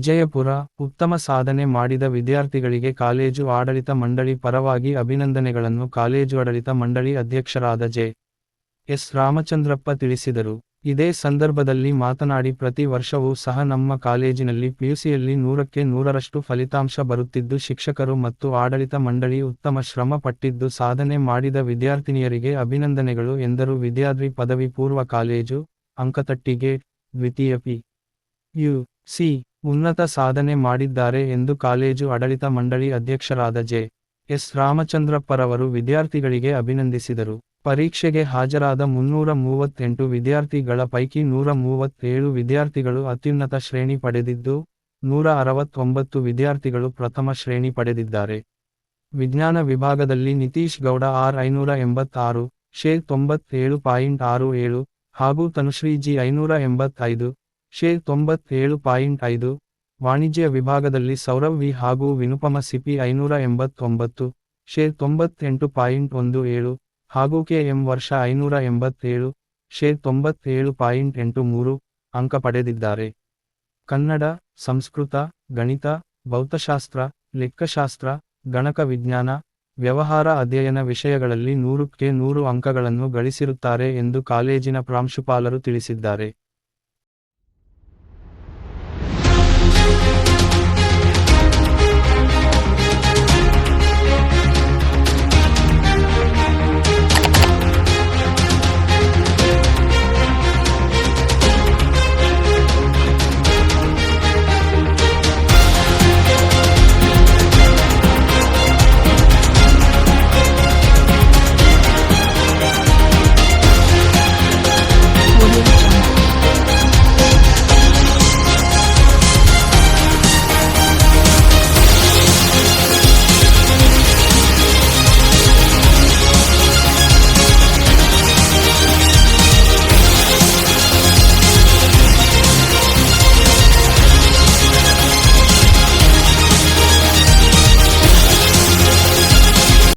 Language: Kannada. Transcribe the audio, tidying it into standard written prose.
ವಿಜಯಪುರ, ಉತ್ತಮ ಸಾಧನೆ ಮಾಡಿದ ವಿದ್ಯಾರ್ಥಿಗಳಿಗೆ ಕಾಲೇಜು ಆಡಳಿತ ಮಂಡಳಿ ಪರವಾಗಿ ಅಭಿನಂದನೆಗಳನ್ನು ಕಾಲೇಜು ಆಡಳಿತ ಮಂಡಳಿ ಅಧ್ಯಕ್ಷರಾದ ಜೆ. ಎಸ್. ರಾಮಚಂದ್ರಪ್ಪ ತಿಳಿಸಿದರು. ಇದೇ ಸಂದರ್ಭದಲ್ಲಿ ಮಾತನಾಡಿ ಪ್ರತಿ ವರ್ಷವೂ ಸಹ ನಮ್ಮ ಕಾಲೇಜಿನಲ್ಲಿ ಪಿಯುಸಿಯಲ್ಲಿ 100ಕ್ಕೆ 100ರಷ್ಟು ಫಲಿತಾಂಶ ಬರುತ್ತಿದ್ದು ಶಿಕ್ಷಕರು ಮತ್ತು ಆಡಳಿತ ಮಂಡಳಿ ಉತ್ತಮ ಶ್ರಮ ಪಟ್ಟಿದ್ದು ಸಾಧನೆ ಮಾಡಿದ ವಿದ್ಯಾರ್ಥಿನಿಯರಿಗೆ ಅಭಿನಂದನೆಗಳು ಎಂದರು. ವಿದ್ಯಾದ್ರಿ ಪದವಿ ಪೂರ್ವ ಕಾಲೇಜು, ಅಂಕತಟ್ಟಿಗೆ, ದ್ವಿತೀಯ ಪಿ.ಯು.ಸಿ. ಉನ್ನತ ಸಾಧನೆ ಮಾಡಿದ್ದಾರೆ ಎಂದು ಕಾಲೇಜು ಆಡಳಿತ ಮಂಡಳಿ ಅಧ್ಯಕ್ಷರಾದ ಜೆ. ಎಸ್. ರಾಮಚಂದ್ರಪ್ಪರವರು ವಿದ್ಯಾರ್ಥಿಗಳಿಗೆ ಅಭಿನಂದಿಸಿದರು. ಪರೀಕ್ಷೆಗೆ ಹಾಜರಾದ 338 ವಿದ್ಯಾರ್ಥಿಗಳ ಪೈಕಿ 137 ವಿದ್ಯಾರ್ಥಿಗಳು ಅತ್ಯುನ್ನತ ಶ್ರೇಣಿ ಪಡೆದಿದ್ದು, 169 ವಿದ್ಯಾರ್ಥಿಗಳು ಪ್ರಥಮ ಶ್ರೇಣಿ ಪಡೆದಿದ್ದಾರೆ. ವಿಜ್ಞಾನ ವಿಭಾಗದಲ್ಲಿ ನಿತೀಶ್ ಗೌಡ ಆರ್ 586, ಶೇ 97.67 ಹಾಗೂ ತನುಶ್ರೀ ಜಿ 585, ಶೇ 97.5, ವಾಣಿಜ್ಯ ವಿಭಾಗದಲ್ಲಿ ಸೌರವ್ ವಿ ಹಾಗೂ ವಿನುಪಮ ಸಿಪಿ 589, ಶೇ 98.17 ಹಾಗೂ ಕೆ.ಎಂ. ವರ್ಷ 587, ಶೇ 97.83 ಅಂಕ ಪಡೆದಿದ್ದಾರೆ. ಕನ್ನಡ, ಸಂಸ್ಕೃತ, ಗಣಿತ, ಭೌತಶಾಸ್ತ್ರ, ಲೆಕ್ಕಶಾಸ್ತ್ರ, ಗಣಕ ವಿಜ್ಞಾನ, ವ್ಯವಹಾರ ಅಧ್ಯಯನ ವಿಷಯಗಳಲ್ಲಿ 100ಕ್ಕೆ 100 ಅಂಕಗಳನ್ನು ಗಳಿಸಿರುತ್ತಾರೆ ಎಂದು ಕಾಲೇಜಿನ ಪ್ರಾಂಶುಪಾಲರು ತಿಳಿಸಿದ್ದಾರೆ.